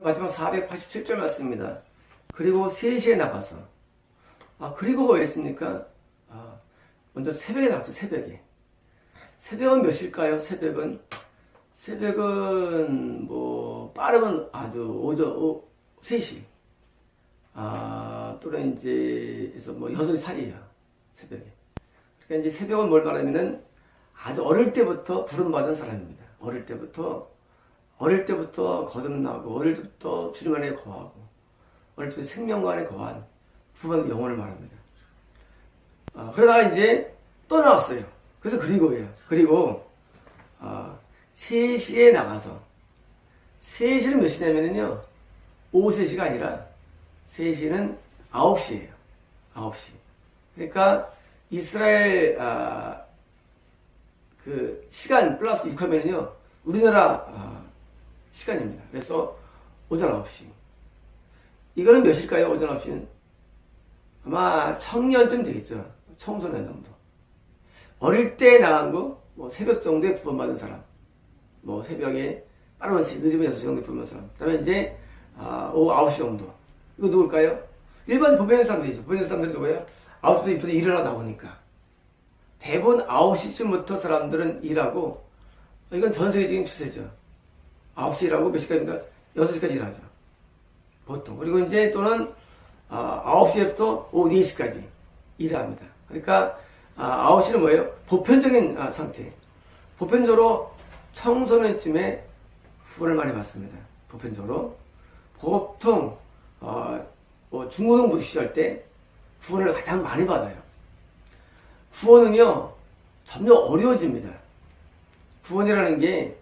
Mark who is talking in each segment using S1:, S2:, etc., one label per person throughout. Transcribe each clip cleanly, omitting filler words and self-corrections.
S1: 마지막 487절 맞습니다. 그리고 3시에 나가서. 그리고 왜 했습니까? 먼저 새벽에 나갔죠, 새벽에. 새벽은 몇 시일까요? 새벽은 빠르면 아주 오전 3시. 또는 이제, 해서 6시 사이에요. 새벽에. 그러니까 이제 새벽은 뭘 말하면은 아주 어릴 때부터 부름받은 사람입니다. 어릴 때부터 거듭나고, 어릴 때부터 주님 안에 거하고, 어릴 때부터 생명과 안에 거한 부분 영혼을 말합니다. 그러다가 이제 또 나왔어요. 그래서 그리고예요. 그리고, 3시에 나가서, 3시는 몇 시냐면요, 오후 3시가 아니라, 3시는 9시예요. 9시. 그러니까, 이스라엘, 그, 시간 플러스 6 하면은요, 우리나라, 시간입니다. 그래서, 오전 9시. 이거는 몇일까요? 오전 9시는? 아마 청년쯤 되겠죠. 청소년 정도. 어릴 때 나간 거, 새벽 정도에 구원받은 사람. 새벽에, 빠르면 늦으면 6시 정도에 구원받은 사람. 그 다음에 이제, 오후 9시 정도. 이거 누굴까요? 일반 보편의 사람들이죠. 보편의 사람들이 누구예요? 9시부터 이쁘게 일을 하다 나오니까. 대부분 9시쯤부터 사람들은 일하고, 이건 전 세계적인 추세죠. 9시 일하고 몇 시까지인가? 6시까지 일하죠. 보통. 그리고 이제 또는, 9시부터 오후 4시까지 일을 합니다. 그러니까, 9시는 뭐예요? 보편적인 상태. 보편적으로 청소년쯤에 후원을 많이 받습니다. 보편적으로. 보통, 중고등부 시절 때 후원을 가장 많이 받아요. 후원은요, 점점 어려워집니다. 후원이라는 게,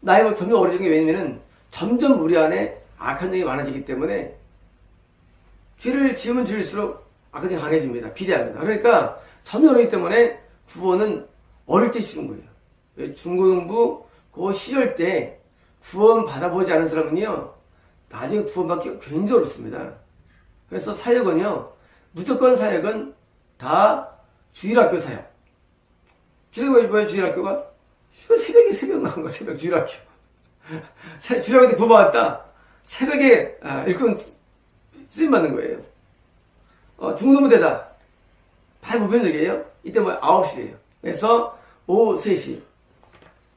S1: 나이가 점점 어려워지는 게 왜냐면은, 점점 우리 안에 악한 영이 많아지기 때문에, 죄를 지으면 지을수록 악한 영이 강해집니다. 비례합니다. 그러니까, 점점 어려기 때문에, 구원은 어릴 때 쉬운 거예요. 중고등부 그 시절 때 구원 받아보지 않은 사람은요, 나중에 구원받기가 굉장히 어렵습니다. 그래서 사역은요, 무조건 사역은 다 주일학교 사역. 뭐예요, 주일학교가? 새벽 나온 거, 새벽 주일학교. 주일학교 때 구원받았다. 새벽에 일꾼 쓰임받는 거예요. 중고등부대다. 다 보편적이에요. 이때 9시예요. 그래서 오후 3시.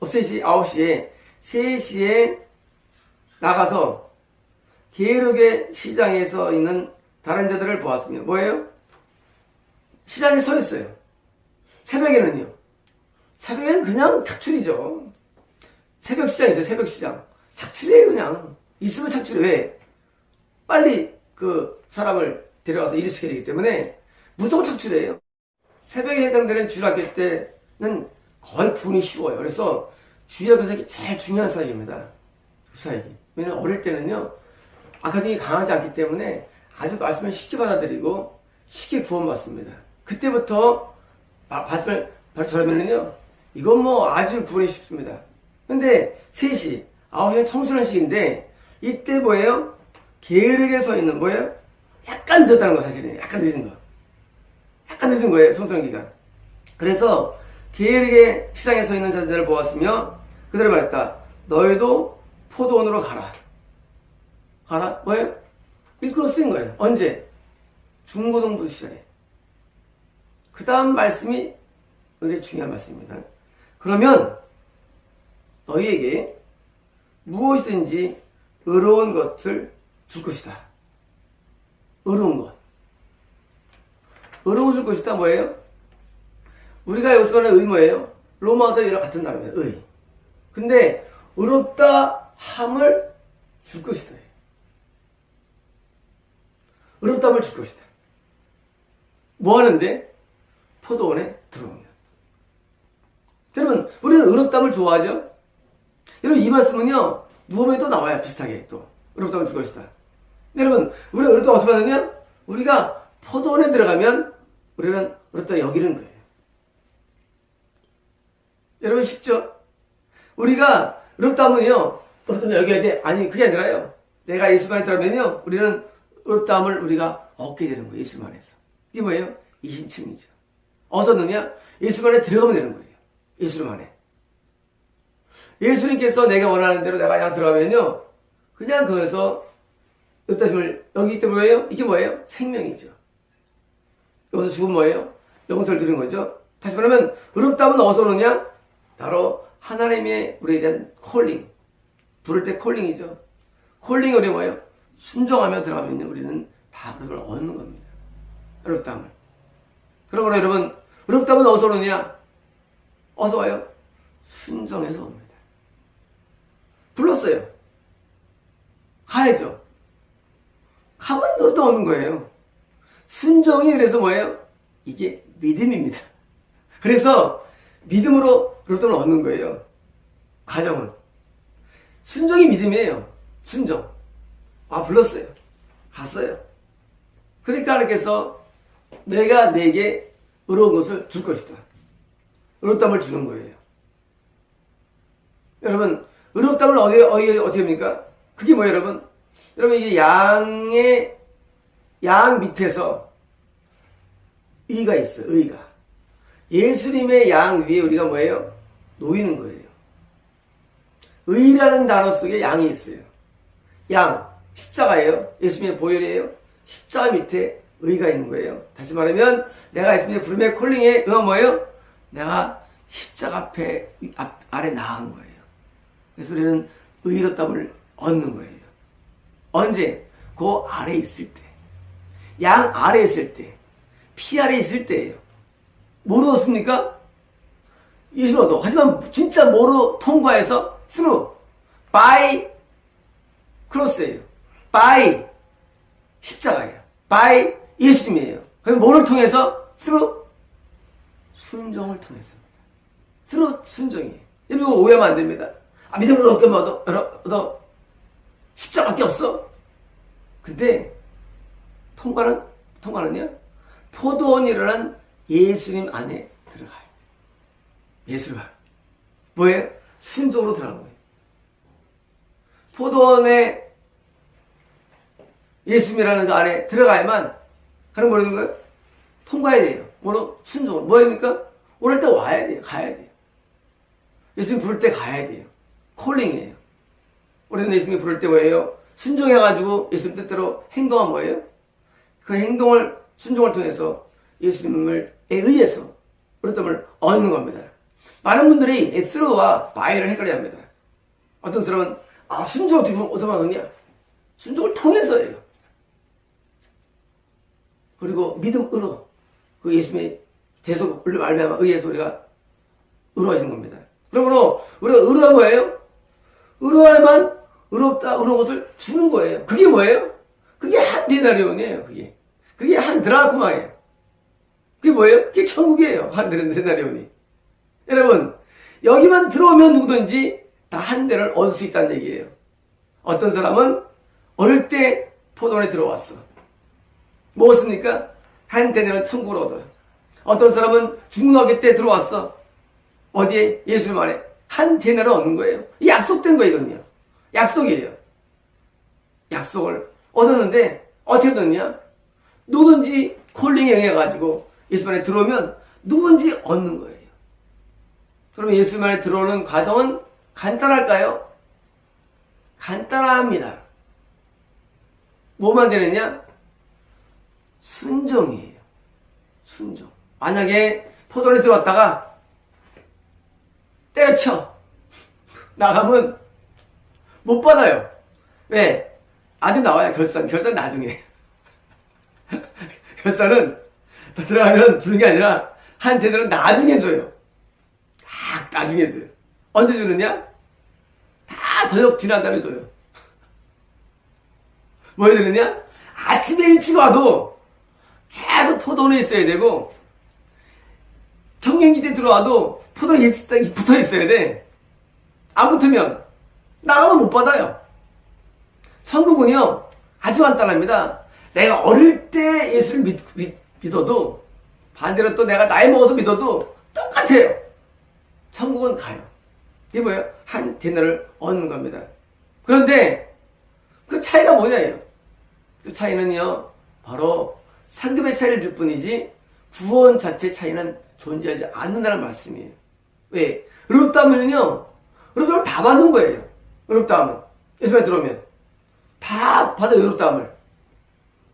S1: 9시에 3시에 나가서 게르게 시장에서 있는 다른 자들을 보았으며 뭐예요? 시장에 서 있어요. 새벽에는요. 새벽에는 그냥 착출이죠. 새벽 시장이죠. 새벽 시장. 착출이에요. 그냥. 있으면 착출해. 왜? 빨리 그 사람을 데려가서 일을 시켜야 되기 때문에 무조건 착출해요. 새벽에 해당되는 주일학교 때는 거의 구분이 쉬워요. 그래서 주일학교 사역이 제일 중요한 사역입니다. 그 사역이. 왜냐면 어릴 때는요, 악한 영이 강하지 않기 때문에 아주 말씀을 쉽게 받아들이고 쉽게 구원받습니다. 그때부터 말씀을 전하면은요, 이건 아주 구원이 쉽습니다. 근데 3시, 9시는 청소년 시기인데 이때 뭐예요? 게으르게 서 있는 뭐예요? 약간 늦었다는 거 사실은. 약간 늦은 거. 약간 늦은 거예요. 청소년 기간. 그래서 게으르게 시장에 서 있는 자들을 보았으며 그들을 말했다. 너희도 포도원으로 가라. 가라? 뭐예요? 일꾼으로 쓰인 거예요. 언제? 중고등부 시절에. 그 다음 말씀이 우리의 중요한 말씀입니다. 그러면 너희에게 무엇이든지 의로운 것을 줄 것이다. 의로운 것. 의로운 줄 것이다 뭐예요? 우리가 여기서 말하는 의 뭐예요? 로마서 이랑 같은 단어예요. 의. 근데 의롭다 함을 줄 것이다. 의롭다 함을 줄 것이다. 뭐 하는데? 포도원에 들어옵니다. 여러분, 우리는 의롭다 함을 좋아하죠? 여러분, 이 말씀은요, 누가복음에 또 나와요. 비슷하게 또. 의롭다 함을 줄 것이다. 여러분, 우리가 의롭다 어떻게 받느냐? 우리가 포도원에 들어가면 우리는 의롭다 여기는 거예요. 여러분 쉽죠? 우리가 의롭다 하면요, 의롭다 여겨야 돼. 아니, 그게 아니라요. 내가 예수만에 들어가면요, 우리는 의롭다함을 우리가 얻게 되는 거예요. 예수만에서. 이게 뭐예요? 이신층이죠. 어디서 넣느냐? 예수만에 들어가면 되는 거예요. 예수만에. 예수님께서 내가 원하는 대로 내가 그냥 들어가면요, 그냥 거기서 의롭다심을 여기 있때 뭐예요? 이게 뭐예요? 생명이죠. 여기서 죽은 뭐예요? 영생을 드린 거죠. 다시 말하면 의롭다면 어디서 오느냐? 바로 하나님의 우리에 대한 콜링. 부를 때 콜링이죠. 콜링이 우리 뭐예요? 순종하며 들어가면 우리는 다 그걸 얻는 겁니다. 의롭다함을. 그러므로 여러분, 의롭다면 어디서 오느냐? 어디서 와요? 순종해서 옵니다. 불렀어요. 가야죠. 가면 의롭다 오는 거예요. 순종이 그래서 뭐예요? 이게 믿음입니다. 그래서 믿음으로 의롭다함을 얻는 거예요. 과정은. 순종이 믿음이에요. 순종. 불렀어요. 갔어요. 그러니까 하나님께서 내가 내게 의로운 것을 줄 것이다. 의롭다함을 주는 거예요. 여러분, 의롭다함을 어떻게 합니까? 그게 뭐예요, 여러분? 여러분, 이게 양 밑에서 의가 있어요, 의가. 예수님의 양 위에 우리가 뭐예요? 놓이는 거예요. 의라는 단어 속에 양이 있어요. 양, 십자가예요. 예수님의 보혈이에요. 십자가 밑에 의가 있는 거예요. 다시 말하면 내가 예수님의 부름의 콜링에 의한 뭐예요? 내가 십자가 앞에 아래 나간 거예요. 그래서 우리는 의롭다함을 얻는 거예요. 언제? 그 아래 있을 때. 양 아래 있을 때. 피 아래 있을 때예요. 뭐로 얻습니까? 예수로 얻어. 하지만 진짜 뭐로 통과해서? through. by cross예요. by 십자가예요. by 예수님이에요. 그럼 뭐를 통해서? through 순종을 통해서입니다. through 순종이에요. 여러분 이거 오해하면 안 됩니다. 믿음으로 얻어. 십자가밖에 없어. 근데 통과는요? 포도원이라는 예수님 안에 들어가요. 예수가 뭐예요? 순종으로 들어가는 거예요. 포도원에 예수님이라는 그 안에 들어가야만 그럼 뭐라는 거예요? 통과해야 돼요. 뭐로? 순종으로. 뭐입니까? 오를 때 와야 돼요. 가야 돼요. 예수님 부를 때 가야 돼요. 콜링이에요. 우리는 예수님 부를 때 뭐예요? 순종해가지고 예수님 뜻대로 행동한 뭐예요? 그 행동을 순종을 통해서 예수님에 의해서 의롭다함을 얻는 겁니다. 많은 분들이 through와 by를 헷갈려 합니다. 어떤 사람은 순종을 어떻게 얻느냐? 순종을 통해서예요. 그리고 믿음으로 그 예수님의 대속을 말미암아 의해서 우리가 의로워진 겁니다. 그러므로 우리가 의로운 뭐예요? 의로워야만 의로운 것을 주는 거예요. 그게 뭐예요? 그게 한 데나리온이에요. 그게 한 드라크마예요. 그게 뭐예요? 그게 천국이에요. 한 데나리온이. 여러분 여기만 들어오면 누구든지 다 한 대를 얻을 수 있다는 얘기예요. 어떤 사람은 어릴 때 포도원에 들어왔어. 무엇입니까? 한 대는 천국을 얻어요. 어떤 사람은 중고등학교 때 들어왔어. 어디에? 예수님 안에. 한 대나를 얻는 거예요. 약속된 거예요, 이건요. 약속이에요. 약속을 얻었는데, 어떻게 얻었냐? 누군지 콜링에 응해가지고 예수님 안에 들어오면 누군지 얻는 거예요. 그러면 예수님 안에 들어오는 과정은 간단할까요? 간단합니다. 뭐만 되느냐? 순종이에요. 순종. 만약에 포도원에 들어왔다가 때려쳐 나가면 못 받아요. 왜? 아직 나와요. 결산 나중에. 결산은 들어가면 주는 게 아니라 한테들은 나중에 줘요. 다 나중에 줘요. 언제 주느냐? 다 저녁 지난 다음에 줘요. 뭐 해야 되느냐? 아침에 일찍 와도 계속 포도원에 있어야 되고, 청년기대 들어와도 포도원에 붙어 있어야 돼. 안 붙으면 나가면 못 받아요. 천국은요 아주 간단합니다. 내가 어릴 때 예수를 믿어도, 반대로 또 내가 나이 먹어서 믿어도 똑같아요. 천국은 가요. 이게 뭐예요? 한 데나를 얻는 겁니다. 그런데 그 차이가 뭐냐예요. 그 차이는요 바로 상급의 차이를 줄 뿐이지 구원 자체 차이는 존재하지 않는다는 말씀이에요. 왜? 의롭다면요 의롭다함을 다 받는 거예요. 의롭다함은 예수님에 들어오면 다 받아 의롭다함을.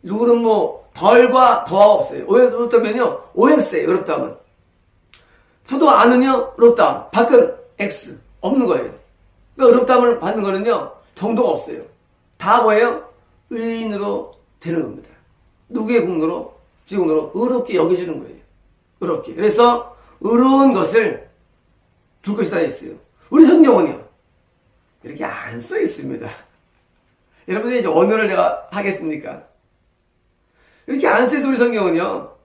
S1: 누구는 뭐 덜과 더가 없어요. 의롭다면요 OX에 의롭다함은. 저도 아는요 의롭다함 밖은 X 없는 거예요. 그러니까 의롭다함을 받는 거는요 정도가 없어요. 다 뭐예요? 의인으로 되는 겁니다. 누구의 공로로? 지 공로로 의롭게 여겨주는 거예요. 의롭게. 그래서 의로운 것을 줄 것이다 했어요. 우리 성경은요 이렇게 안 써 있습니다. 여러분들이 이제 언어를 내가 하겠습니까? 이렇게 안 써 있어. 우리 성경은요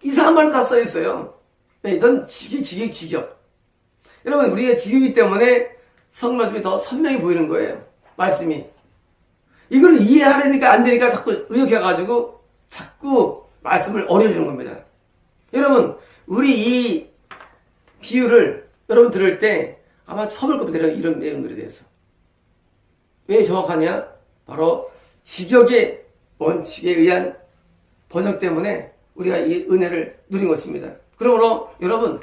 S1: 이상한 말도 다 써 있어요. 이건 직역. 여러분 우리가 직역이기 때문에 성경 말씀이 더 선명히 보이는 거예요. 말씀이. 이걸 이해하려니까 안 되니까 자꾸 의역해가지고 자꾸 말씀을 어려주는 겁니다. 여러분 우리 이 비유를 여러분 들을 때 아마 처음 볼 겁니다. 이런 내용들에 대해서. 왜 정확하냐? 바로 직역의 원칙에 의한 번역 때문에 우리가 이 은혜를 누린 것입니다. 그러므로 여러분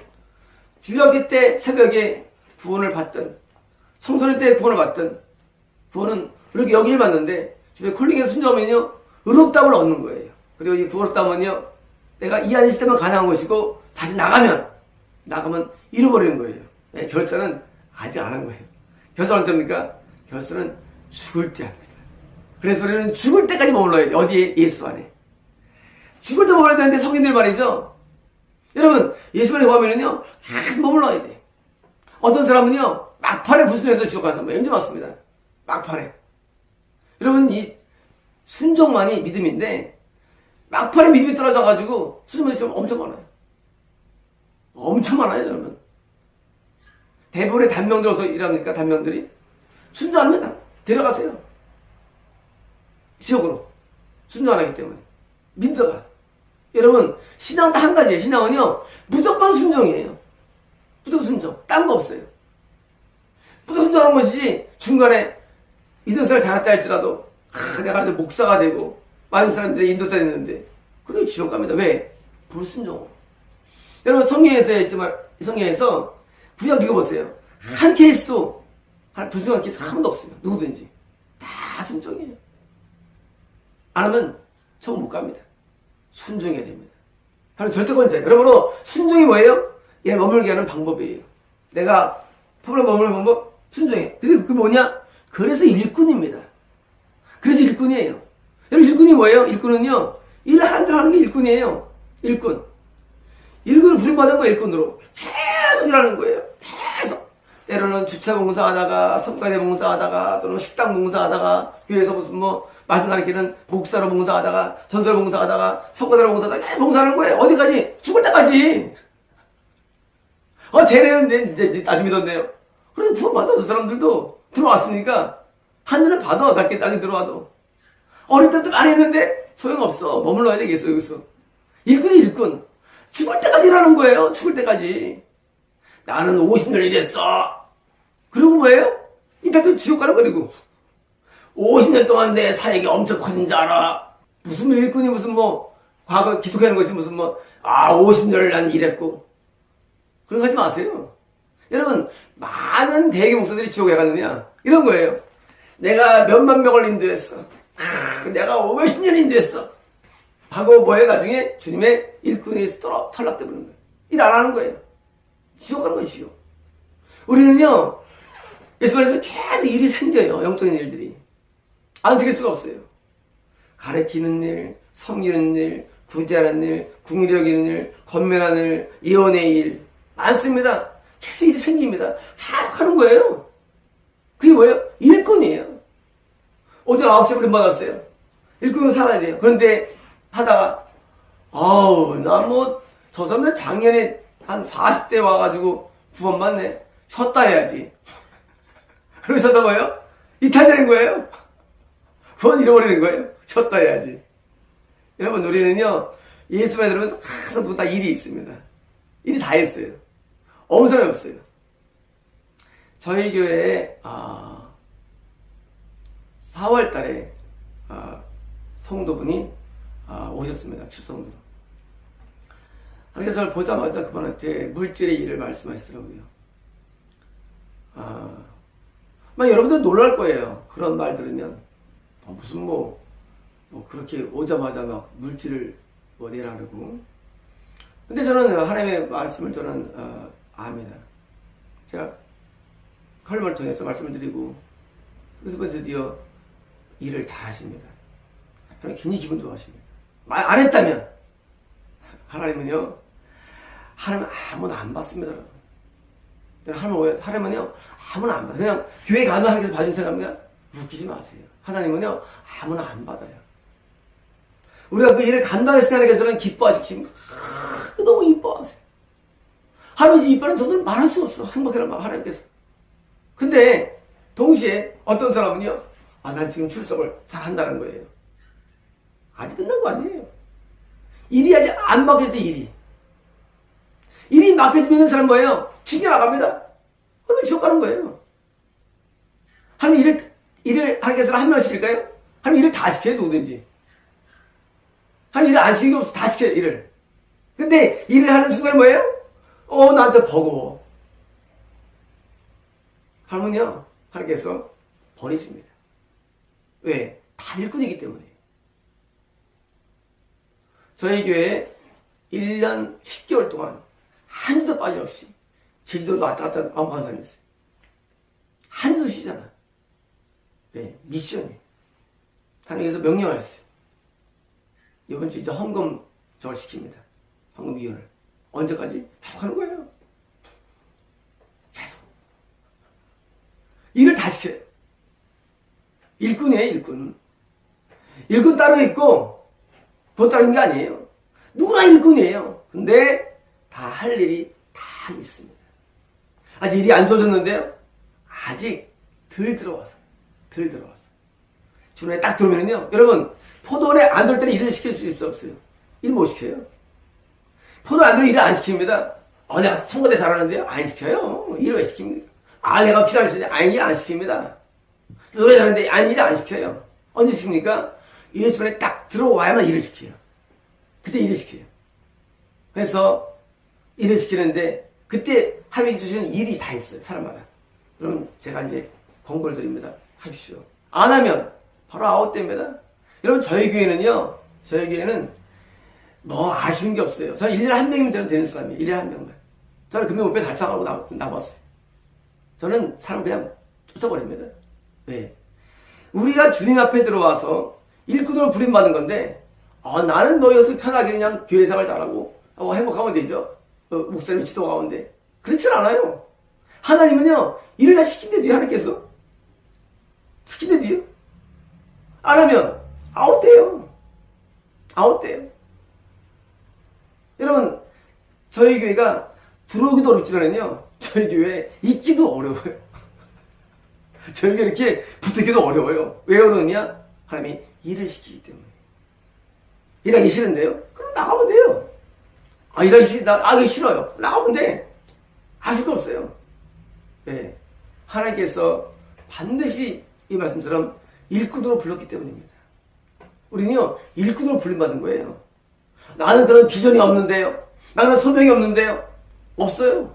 S1: 주일학교 때 새벽에 구원을 받든 청소년 때 구원을 받든 구원은 이렇게 여기를 받는데 주변에 콜링에서 순종하면요 의롭다함을 얻는 거예요. 그리고 이 의롭다함은요 내가 이 안에 있을 때만 가능한 것이고 다시 나가면 잃어버리는 거예요. 네, 결선은 아직 안 한 거예요. 결선 언제입니까? 결선은 죽을 때 합니다. 그래서 우리는 죽을 때까지 머물러야 돼요. 어디에? 예수 안에. 죽을 때 머물러야 되는데 성인들 말이죠. 여러분 예수 안에 구하면은요 계속 머물러야 돼. 어떤 사람은요 막판에 부수면서 지옥 가는 사람 왠지 많습니다. 막판에. 여러분 이 순종만이 믿음인데 막판에 믿음이 떨어져가지고 순종만이 지금 엄청 많아요. 엄청 많아요. 여러분 대부분의 단명들어서 일합니까? 단명들이 순종 안 하면 데려가세요. 지옥으로. 순종 안 하기 때문에 믿다가. 여러분 신앙 다 한 가지예요. 신앙은요 무조건 순종이에요. 무조건 순종. 딴 거 없어요. 무조건 순종하는 것이지 중간에 믿음 생활 잘했다 할지라도 내가 목사가 되고 많은 사람들이 인도자 됐는데 그래 지옥 갑니다. 왜? 불순종으로. 여러분 성경에서 했지만 성경에서 구약 읽어보세요. 한 케이스도 불순종한 케이스 한 번도 없어요. 누구든지 다 순종이에요. 안 하면 정 못 갑니다. 순종해야 됩니다. 하나님 절대권자예요. 여러분으로 순종이 뭐예요? 얘를 머물게 하는 방법이에요. 내가 법을 머무는 방법 순종해. 근데 그게 뭐냐? 그래서 일꾼입니다. 그래서 일꾼이에요. 여러분 일꾼이 뭐예요? 일꾼은요 일 하는 대로 하는 게 일꾼이에요. 일꾼. 일꾼을 부름받은 거예요. 일꾼으로 계속 일하는 거예요. 계속. 때로는 주차 봉사하다가 성가대 봉사하다가 또는 식당 봉사하다가 교회에서 무슨 뭐 말씀 가르치는 목사로 봉사하다가 전설 봉사하다가 성가대로 봉사하다가 계속 봉사하는 거예요. 어디까지? 죽을 때까지. 쟤네는 이제 아주 믿었네요. 그래서 구원받아. 저 사람들도 들어왔으니까 하늘을 받아. 낮게 들어와도. 어릴 때도 많이 했는데 소용없어. 머물러야 되겠어 여기서. 일꾼이 일꾼. 죽을 때까지 일하는 거예요. 죽을 때까지. 나는 50년 일했어. 그리고 뭐예요? 이따 또 지옥 가는 거리고. 50년 동안 내 사역이 엄청 커진 줄 알아. 무슨 뭐 일꾼이 무슨 뭐 과거 기속하는 것이 무슨 뭐 50년을 난 일했고. 그런 거 하지 마세요. 여러분 많은 대개 목사들이 지옥에 갔느냐 이런 거예요. 내가 몇만 명을 인도했어. 내가 50년 인도했어. 하고 뭐예요? 나중에 주님의 일꾼에서 탈락되는 거예요. 일 안 하는 거예요. 지옥 가는 거예요. 지옥. 우리는요 예수 말씀에 계속 일이 생겨요. 영적인 일들이. 안 생길 수가 없어요. 가르치는 일, 섬기는 일, 구제하는 일, 궁리 여기는 일, 권면하는 일, 예언의 일 많습니다. 계속 일이 생깁니다. 계속 하는 거예요. 그게 뭐예요? 일꾼이에요. 오전 9시에 우리 받았어요. 일꾼으로 살아야 돼요. 그런데 하다가 나 저 사람들 작년에 한 40대 와가지고 구원 받네. 쉬었다 해야지. 그러면서 뭐예요? 이탈되는 거예요. 구원 잃어버리는 거예요. 쉬었다 해야지. 여러분 우리는요 예수만 들으면 항상 다 일이 있습니다. 일이 다 했어요. 없는 사람이 없어요. 저희 교회에 4월 달에 성도분이 오셨습니다. 추성도. 그래서 저를 보자마자 그분한테 물질의 일을 말씀하시더라고요. 막 여러분들 놀랄 거예요. 그런 말 들으면. 무슨 그렇게 오자마자 막 물질을 내라 그러고. 근데 저는 하나님의 말씀을 저는 압니다. 제가 칼럼을 통해서 말씀을 드리고, 그래서 드디어 일을 잘 하십니다. 하나님 굉장히 기분 좋아하십니다. 말 안 했다면, 하나님은요, 하나님 아무나 안 받습니다. 하나님은요, 아무나 안 받아요. 그냥 교회 가면 하나님께서 봐준 생각합니다. 웃기지 마세요. 하나님은요, 아무나 안 받아요. 우리가 그 일을 감당했을 때 하나님께서는 기뻐하시고, 너무 이뻐하세요. 하나님이 이뻐하는 정도는 말할 수 없어. 행복해라, 하나님께서. 근데, 동시에 어떤 사람은요, 난 지금 출석을 잘 한다는 거예요. 아직 끝난 거 아니에요. 일이 아직 안 막혀서 일이 막혀지면 있는 사람 뭐예요? 튕겨 나갑니다. 그러면 지옥 가는 거예요. 하나님 일을 하나님께서 한 명 시킬까요? 하나님 일을 다 시켜요, 누구든지. 하나님 일을 안 시키는 게 없어. 다 시켜요, 일을. 근데 일을 하는 순간에 뭐예요? 나한테 버거워. 하나님은요, 하나님께서 버리십니다. 왜? 다 일꾼이기 때문에. 저희 교회에 1년 10개월 동안 한 주도 빠짐없이 제주도도 왔다 갔다 아무 간 사람이 있어요. 한 주도 쉬잖아. 왜? 미션이. 하나님께서 명령하였어요. 이번 주 이제 헌금 저걸 시킵니다. 헌금위원을. 언제까지? 계속 하는 거예요. 계속. 일을 다 시켜요. 일꾼이에요, 일꾼. 일꾼 따로 있고, 돈 따로 있는 게 아니에요. 누구나 일꾼이에요. 근데 다 할 일이 다 있습니다. 아직 일이 안 좋아졌는데요? 아직 덜 들어와서. 주문에 딱 들어오면요, 여러분, 포도원에 안 들어올 때는 일을 시킬 수 없어요. 일 못 시켜요. 포도원 안 들어오면 일을 안 시킵니다. 내가 선거대 잘하는데요? 안 시켜요. 일을 왜 시킵니까? 내가 필요할 때 일 안 시킵니다. 노래 잘하는데 일 안 시켜요. 언제 시킵니까? 일 주문에 딱 들어와야만 일을 시켜요. 그때 일을 시켜요. 그래서 일을 시키는데 그때 하나님이 주시는 일이 다 있어요. 사람마다. 그럼 제가 이제 권고를 드립니다. 하십시오. 안 하면 바로 아웃됩니다. 여러분 저희 교회는 아쉬운 게 없어요. 저는 1년에 한 명이면 되는 사람이에요. 1년에 한 명만. 저는 금방 목표 달성하고 나왔어요. 저는 사람 그냥 쫓아버립니다. 왜? 우리가 주님 앞에 들어와서 일꾼으로 부림받은 건데 나는 여기서 편하게 그냥 교회 생활 잘하고 행복하면 되죠. 목사님 지도 가운데. 그렇진 않아요. 하나님은요, 일을 다 시킨대 뒤에 하나님께서. 시킨대 뒤에. 안 하면 아웃돼요. 여러분, 저희 교회가 들어오기도 어렵지만요, 저희 교회에 있기도 어려워요. 저희 교회 이렇게 붙기도 어려워요. 왜 어려우냐? 하나님이 일을 시키기 때문에. 일하기 싫은데요? 그럼 나가면 돼요. 일하기 싫어요. 나가면 돼. 아실 거 없어요. 네. 하나님께서 반드시 이 말씀처럼 일꾼으로 불렀기 때문입니다. 우리는요, 일꾼으로 불림받은 거예요. 나는 그런 비전이 없는데요. 나는 소명이 없는데요. 없어요.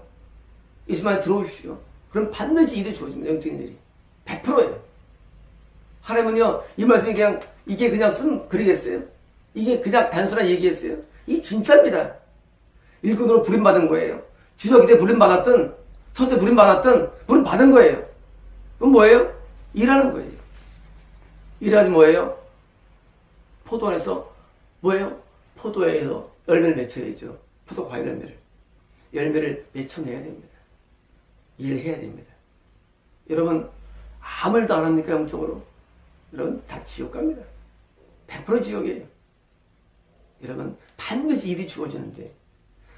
S1: 이 시간에 들어오십시오. 그럼 반드시 일이 주어집니다. 영적인 일이. 100%예요. 하나님은요, 이 말씀이 이게 그냥 쓴 글이겠어요? 이게 그냥 단순한 얘기겠어요? 이 진짜입니다. 일꾼으로 부림받은 거예요. 주역 때 부림받았든, 선때 부림받았든, 부림받은 거예요. 그럼 뭐예요? 일하는 거예요. 일하지 뭐예요? 포도원에서 뭐예요? 포도에서 열매를 맺혀야죠. 포도 과일 열매를 맺혀내야 됩니다. 일해야 됩니다. 여러분 아무 일도 안 합니까? 영적으로? 여러분 다 지옥 갑니다. 100% 지옥이에요. 여러분 반드시 일이 주어지는데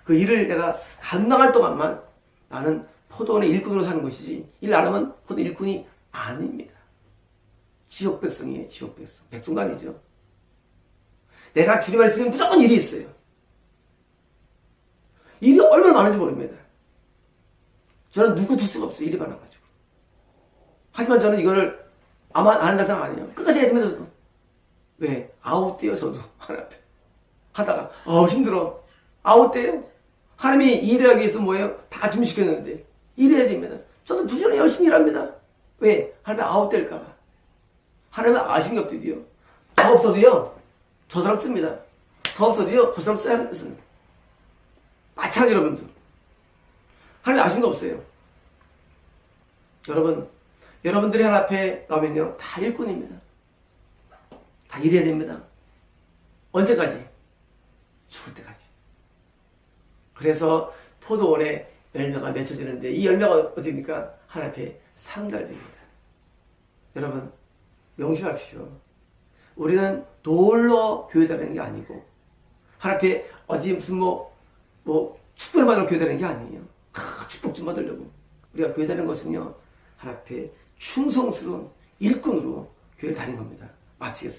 S1: 그 일을 내가 감당할 동안만 나는 포도원의 일꾼으로 사는 것이지 일 안 하면 포도 일꾼이 아닙니다. 지옥 백성이에요. 지옥 백성. 백성도 아니죠. 내가 주님 안에 있으면 무조건 일이 있어요. 일이 얼마나 많은지 모릅니다. 저는 누구 둘 수가 없어요. 일이 많아가지고. 하지만 저는 이거를 아마 안 한다는 생각 아니에요. 끝까지 해야 됩니다. 저도. 왜? 아웃돼요. 저도. 하나 앞에. 하다가 힘들어. 아웃돼요. 하나님이 일을 하기 위해서 뭐예요? 다 준비시켰는데 일해야 됩니다. 저도 부지런히 열심히 일합니다. 왜? 하나님 아웃될까봐. 하나님은 아신 게 없더디요. 저 없어도요, 저 사람 씁니다. 저 없어도요, 저 사람 써야 하는 뜻은. 마찬가지 여러분들. 하나님 아신 거 없어요. 여러분들이 하나님 앞에 나오면요, 다 일꾼입니다. 다 일해야 됩니다. 언제까지? 죽을 때까지. 그래서 포도원에 열매가 맺혀지는데 이 열매가 어디입니까? 하나님 앞에 상달됩니다. 여러분 명심하십시오. 우리는 놀러 교회 다니는 게 아니고 하나님 앞에 어디 무슨 축복을 받으러 교회 다니는 게 아니에요. 축복 좀 받으려고. 우리가 교회 다니는 것은요, 하나님 앞에 충성스러운 일꾼으로 교회를 다니는 겁니다. 마치겠습니다.